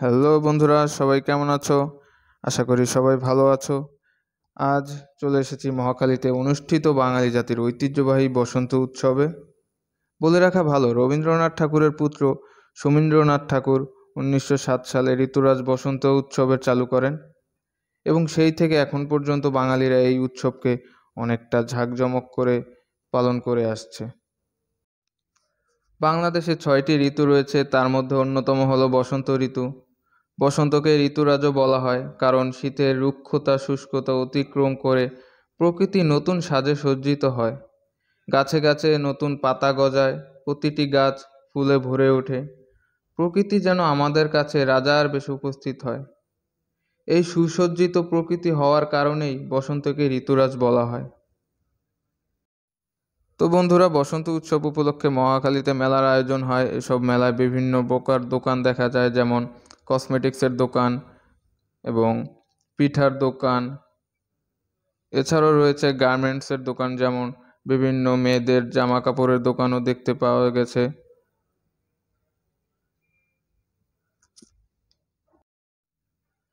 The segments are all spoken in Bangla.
হ্যালো বন্ধুরা, সবাই কেমন আছো? আশা করি সবাই ভালো আছো। আজ চলে এসেছি মহাখালীতে অনুষ্ঠিত বাঙালি জাতির ঐতিহ্যবাহী বসন্ত উৎসবে। বলে রাখা ভালো, রবীন্দ্রনাথ ঠাকুরের পুত্র সমীন্দ্রনাথ ঠাকুর 1907 সালে ঋতুরাজ বসন্ত উৎসবের চালু করেন এবং সেই থেকে এখন পর্যন্ত বাঙালিরা এই উৎসবকে অনেকটা ঝাঁকজমক করে পালন করে আসছে। বাংলাদেশে 6টি ঋতু রয়েছে, তার মধ্যে অন্যতম হলো বসন্ত ঋতু। বসন্তকে ঋতুরাজও বলা হয় কারণ শীতের রুক্ষতা শুষ্কতা অতিক্রম করে প্রকৃতি নতুন সাজে সজ্জিত হয়। গাছে গাছে নতুন পাতা গজায়, প্রতিটি গাছ ফুলে ভরে ওঠে। প্রকৃতি যেন আমাদের কাছে রাজার বেশে উপস্থিত হয়। এই সুসজ্জিত প্রকৃতি হওয়ার কারণেই বসন্তকে ঋতুরাজ বলা হয়। তো বন্ধুরা, বসন্ত উৎসব উপলক্ষে মহাখালীতে মেলার আয়োজন হয়। এসব মেলায় বিভিন্ন প্রকার দোকান দেখা যায়, যেমন কসমেটিক্সের দোকান এবং পিঠার দোকান। এছাড়াও রয়েছে গার্মেন্টসের দোকান, যেমন বিভিন্ন মেয়েদের জামা কাপড়ের দোকানও দেখতে পাওয়া গেছে।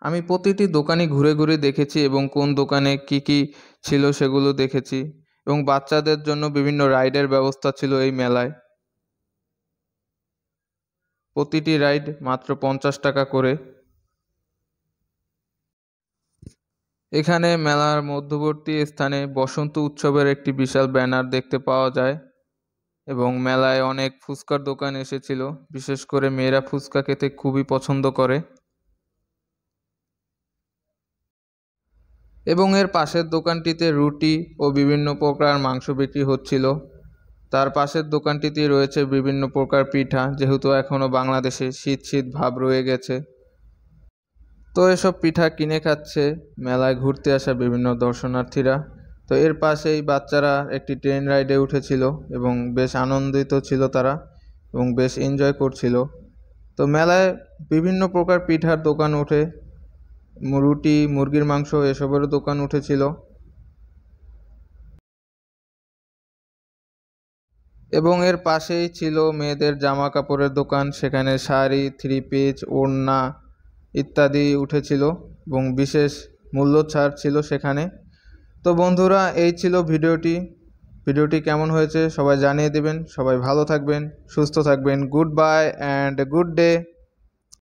আমি প্রতিটি দোকানই ঘুরে ঘুরে দেখেছি এবং কোন দোকানে কি কি ছিল সেগুলো দেখেছি, এবং বাচ্চাদের জন্য বিভিন্ন রাইডের ব্যবস্থা ছিল এই মেলায়। প্রতিটি রাইড মাত্র 50 টাকা করে। এখানে মেলার মধ্যবর্তী স্থানে বসন্ত উৎসবের একটি বিশাল ব্যানার দেখতে পাওয়া যায় এবং মেলায় অনেক ফুচকার দোকান এসেছিল। বিশেষ করে মেয়েরা ফুচকা খেতে খুবই পছন্দ করে। এবং এর পাশের দোকানটিতে রুটি ও বিভিন্ন প্রকার মাংস বিক্রি হচ্ছিল। তার পাশের দোকানটিতে রয়েছে বিভিন্ন প্রকার পিঠা, যেহেতু এখনও বাংলাদেশে শীত শীত ভাব রয়ে গেছে। তো এসব পিঠা কিনে খাচ্ছে মেলায় ঘুরতে আসা বিভিন্ন দর্শনার্থীরা। তো এর পাশেই বাচ্চারা একটি ট্রেন রাইডে উঠেছিল এবং বেশ আনন্দিত ছিল তারা এবং বেশ এনজয় করছিল। তো মেলায় বিভিন্ন প্রকার পিঠার দোকান ওঠে, রুটি মুরগির মাংস এসবেরও দোকান উঠেছিল। এবং এর পাশেই ছিল মেয়েদের জামা কাপড়ের দোকান, সেখানে শাড়ি, থ্রি পিস, ওড়না ইত্যাদি উঠেছিল এবং বিশেষ মূল্য ছাড় ছিল সেখানে। তো বন্ধুরা, এই ছিল ভিডিওটি কেমন হয়েছে সবাই জানিয়ে দেবেন। সবাই ভালো থাকবেন, সুস্থ থাকবেন। Good bye and good day.